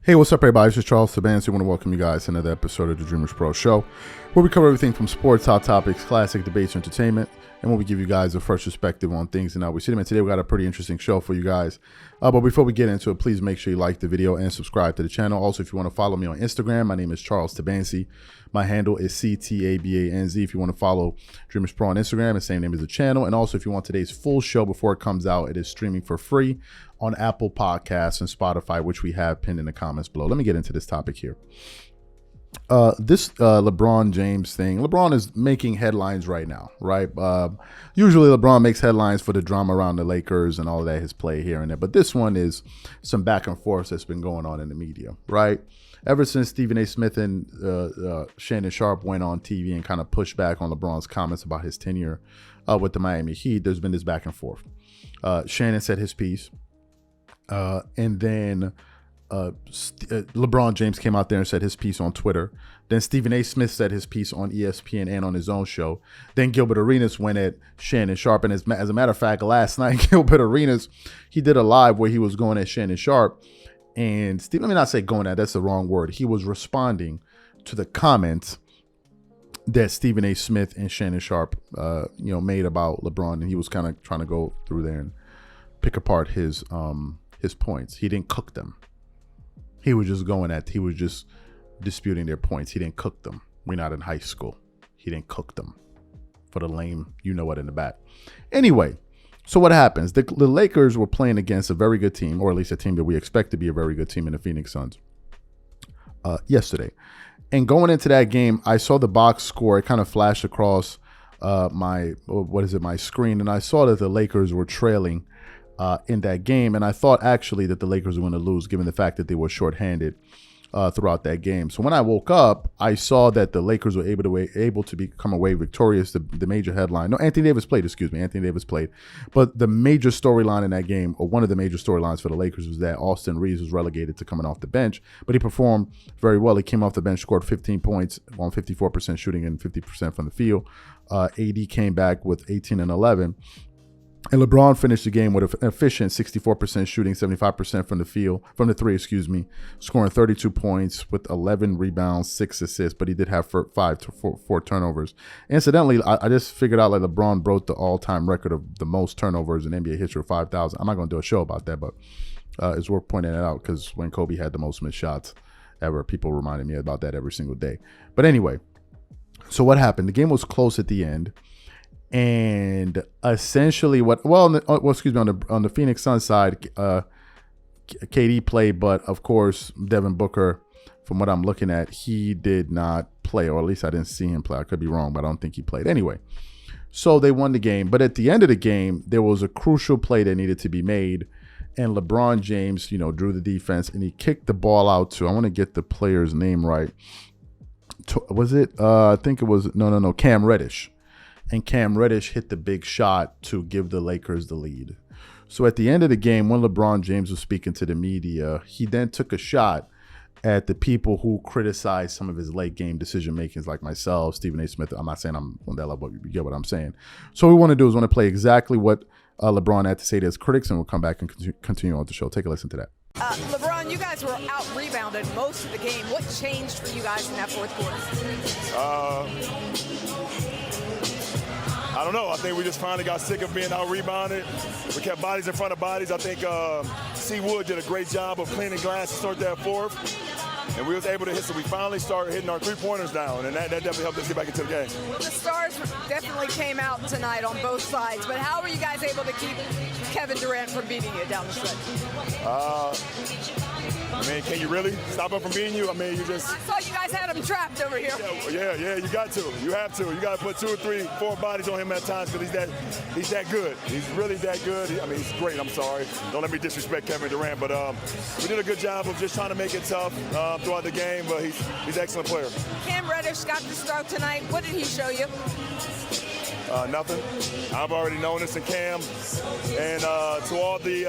Hey, what's up, everybody? This is Charles Tabansi. I want to welcome you guys to another episode of the Dreamers Pro Show, where we cover everything from sports, hot topics, classic debates, entertainment, and where we give you guys a fresh perspective on things and how we see them. And today we got a pretty interesting show for you guys. But before we get into it, please make sure you like the video and subscribe to the channel. Also, if you want to follow me on Instagram, my name is Charles Tabansi. My handle is CTABANZ. If you want to follow Dreamers Pro on Instagram, the same name as the channel. And also, if you want today's full show before it comes out, it is streaming for free on Apple Podcasts and Spotify, which we have pinned in the comments below. Let me get into this topic here. This LeBron James thing. LeBron is making headlines right now, right? Usually LeBron makes headlines for the drama around the Lakers and all that, his play here and there. But this one is some back and forth that's been going on in the media, right? Ever since Stephen A. Smith and Shannon Sharpe went on TV and kind of pushed back on LeBron's comments about his tenure with the Miami Heat, there's been this back and forth. Shannon said his piece. And then LeBron James came out there and said his piece on Twitter. Then Stephen A. Smith said his piece on ESPN and on his own show. Then Gilbert Arenas went at Shannon Sharpe. And as a matter of fact, last night, Gilbert Arenas, he did a live where he was going at Shannon Sharpe. And Steve, let me not say going at, that's the wrong word. He was responding to the comments that Stephen A. Smith and Shannon Sharpe, made about LeBron. And he was kind of trying to go through there and pick apart his points. He didn't cook them. He was just disputing their points. He didn't cook them. We're not in high school. He didn't cook them for the lame, you know what, in the back. Anyway, so what happens? The Lakers were playing against a very good team, or at least a team that we expect to be a very good team in the Phoenix Suns yesterday. And going into that game, I saw the box score. It kind of flashed across my screen, and I saw that the Lakers were trailing in that game, and I thought actually that the Lakers were going to lose given the fact that they were shorthanded throughout that game. So when I woke up, I saw that the Lakers were able to become away victorious. The major headline, Anthony Davis played, but the major storyline in that game, or one of the major storylines for the Lakers, was that Austin Reeves was relegated to coming off the bench, but he performed very well. He came off the bench, scored 15 points on 54% shooting and 50% from the field. AD came back with 18 and 11. And LeBron finished the game with an efficient 64% shooting, 75% from the three, scoring 32 points with 11 rebounds, 6 assists, but he did have 4 turnovers. Incidentally, I just figured out like LeBron broke the all-time record of the most turnovers in NBA history, 5,000. I'm not going to do a show about that, but it's worth pointing it out because when Kobe had the most missed shots ever, people reminded me about that every single day. But anyway, so what happened? The game was close at the end. And essentially on the Phoenix Suns side, KD played, but of course, Devin Booker, from what I'm looking at, he did not play, or at least I didn't see him play. I could be wrong, but I don't think he played. Anyway, so they won the game. But at the end of the game, there was a crucial play that needed to be made. And LeBron James, drew the defense, and he kicked the ball out to, I want to get the player's name right. Was it? I think it was, Cam Reddish. And Cam Reddish hit the big shot to give the Lakers the lead. So at the end of the game, when LeBron James was speaking to the media, he then took a shot at the people who criticized some of his late game decision makings, like myself, Stephen A. Smith. I'm not saying I'm on that level, but you get what I'm saying. So what we want to do is want to play exactly what LeBron had to say to his critics, and we'll come back and continue on the show. Take a listen to that. LeBron, you guys were out-rebounded most of the game. What changed for you guys in that fourth quarter? I don't know. I think we just finally got sick of being out-rebounded. We kept bodies in front of bodies. I think C. Wood did a great job of cleaning glass to start that fourth. And we was able to hit, so we finally started hitting our three-pointers down, and that definitely helped us get back into the game. Well, the stars definitely came out tonight on both sides, but how were you guys able to keep Kevin Durant from beating you down the stretch? Can you really stop him from beating you? I saw you guys had him trapped over here. Yeah, you got to. You have to. You got to put 2 or 3, 4 bodies on him at times because he's that good. He's really that good. He's great. I'm sorry. Don't let me disrespect Kevin Durant, but we did a good job of just trying to make it tough throughout the game, but he's an excellent player. Cam Reddish got the start tonight. What did he show you? Nothing. I've already known this in Cam. And to all the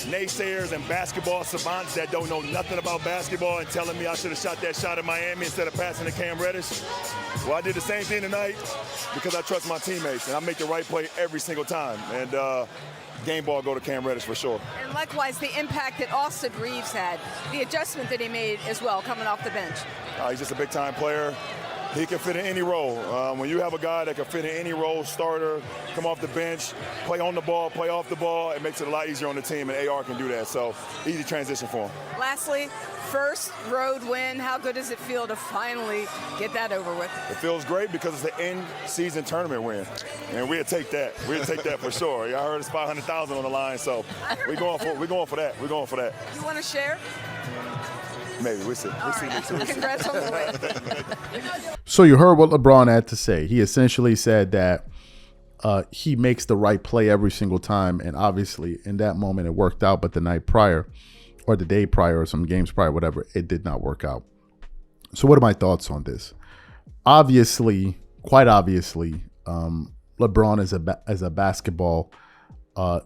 naysayers and basketball savants that don't know nothing about basketball and telling me I should have shot that shot in Miami instead of passing to Cam Reddish, well, I did the same thing tonight because I trust my teammates and I make the right play every single time. And game ball go to Cam Reddish for sure. And likewise, the impact that Austin Reeves had, the adjustment that he made as well coming off the bench. He's just a big-time player. He can fit in any role. When you have a guy that can fit in any role, starter, come off the bench, play on the ball, play off the ball, it makes it a lot easier on the team, and AR can do that. So easy transition for him. Lastly, first road win. How good does it feel to finally get that over with? It feels great because it's the end-season tournament win, and we'll take that. We'll take that for sure. I heard it's $500,000 on the line, so we're going for that. We're going for that. You want to share? Maybe. We'll see. We'll see. Congrats on the win. So you heard what LeBron had to say. He essentially said that he makes the right play every single time, and obviously in that moment it worked out, but the night prior or the day prior or some games prior, whatever, it did not work out. So what are my thoughts on this? Obviously, quite obviously, LeBron is a basketball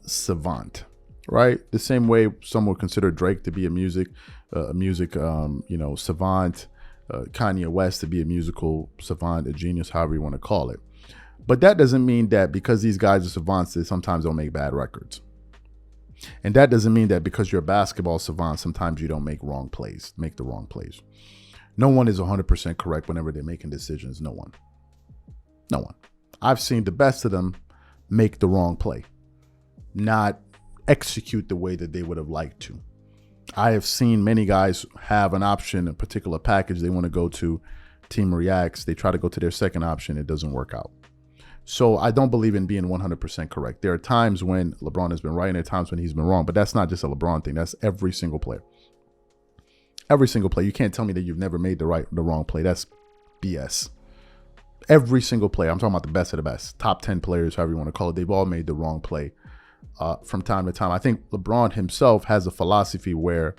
savant, right? The same way some would consider Drake to be a music savant, Kanye West to be a musical savant, a genius, however you want to call it. But that doesn't mean that because these guys are savants, they sometimes don't make bad records. And that doesn't mean that because you're a basketball savant, sometimes you don't make the wrong plays. No one is 100% correct whenever they're making decisions. No one. I've seen the best of them make the wrong play, not execute the way that they would have liked to. I have seen many guys have an option, a particular package they want to go to, team reacts, they try to go to their second option, it doesn't work out. So I don't believe in being 100% correct. There are times when LeBron has been right and there are times when he's been wrong, but that's not just a LeBron thing. That's every single player. Every single play. You can't tell me that you've never made the wrong play. That's BS. Every single player. I'm talking about the best of the best. Top 10 players, however you want to call it. They've all made the wrong play from time to time. I think LeBron himself has a philosophy where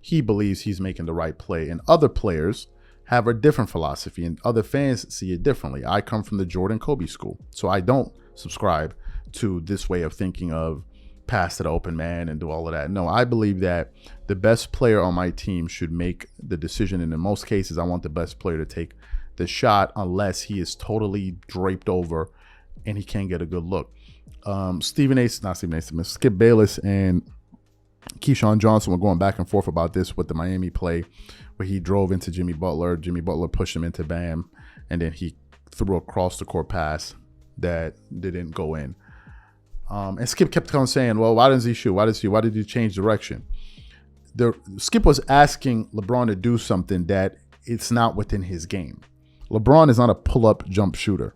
he believes he's making the right play, and other players have a different philosophy, and other fans see it differently. I come from the Jordan Kobe school, so I don't subscribe to this way of thinking of pass to the open man and do all of that. No, I believe that the best player on my team should make the decision, and in most cases, I want the best player to take the shot unless he is totally draped over and he can't get a good look. Skip Bayless and Keyshawn Johnson were going back and forth about this with the Miami play where he drove into Jimmy Butler. Jimmy Butler pushed him into Bam, and then he threw a cross the court pass that didn't go in. And Skip kept on saying, well, why doesn't he shoot? Why did he change direction? Skip was asking LeBron to do something that it's not within his game. LeBron is not a pull-up jump shooter.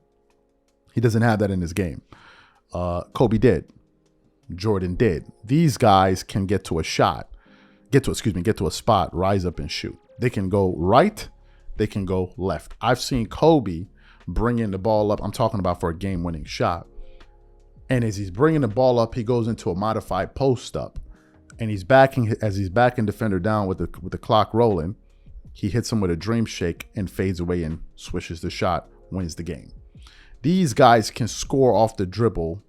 He doesn't have that in his game. Kobe did. Jordan did. These guys can get to a spot, rise up and shoot. They can go right, they can go left. I've seen Kobe bringing the ball up. I'm talking about for a game-winning shot. And as he's bringing the ball up, he goes into a modified post up, and he's backing defender down with the clock rolling. He hits him with a dream shake and fades away and swishes the shot, wins the game. These guys can score off the dribble,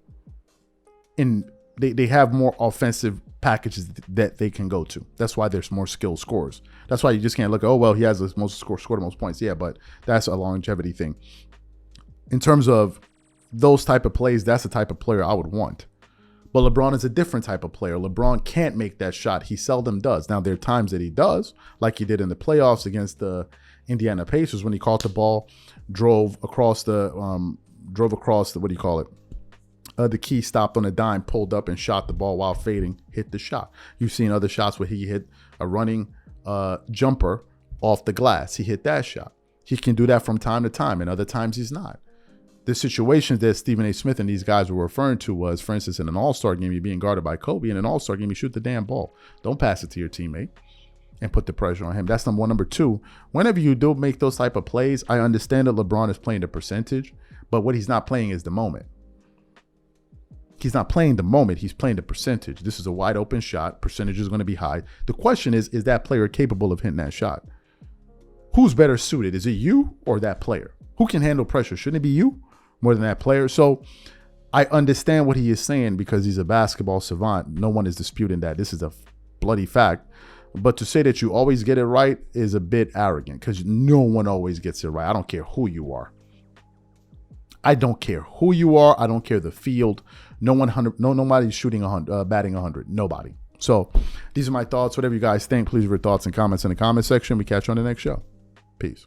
and they have more offensive packages that they can go to. That's why there's more skilled scorers. That's why you just can't look, oh, well, he has the most scored the most points. Yeah, but that's a longevity thing. In terms of those type of plays, that's the type of player I would want. But LeBron is a different type of player. LeBron can't make that shot. He seldom does. Now, there are times that he does, like he did in the playoffs against the Indiana Pacers when he caught the ball, drove across the the key, stopped on a dime, pulled up and shot the ball while fading, hit the shot. You've seen other shots where he hit a running jumper off the glass. He hit that shot. He can do that from time to time, and other times he's not. The situations that Stephen A. Smith and these guys were referring to was, for instance, in an all-star game, you're being guarded by Kobe. In an all-star game, you shoot the damn ball. Don't pass it to your teammate and put the pressure on him. That's number one. Number two, whenever you do make those type of plays, I understand that LeBron is playing the percentage, but what he's not playing is the moment. He's not playing the moment. He's playing the percentage. This is a wide open shot. Percentage is going to be high. The question is that player capable of hitting that shot? Who's better suited? Is it you or that player? Who can handle pressure? Shouldn't it be you more than that player? So I understand what he is saying because he's a basketball savant. No one is disputing that. This is a bloody fact. But to say that you always get it right is a bit arrogant because no one always gets it right. I don't care who you are. I don't care who you are. I don't care the field. Nobody's shooting batting 100. Nobody. So these are my thoughts. Whatever you guys think, please leave your thoughts and comments in the comment section. We catch you on the next show. Peace.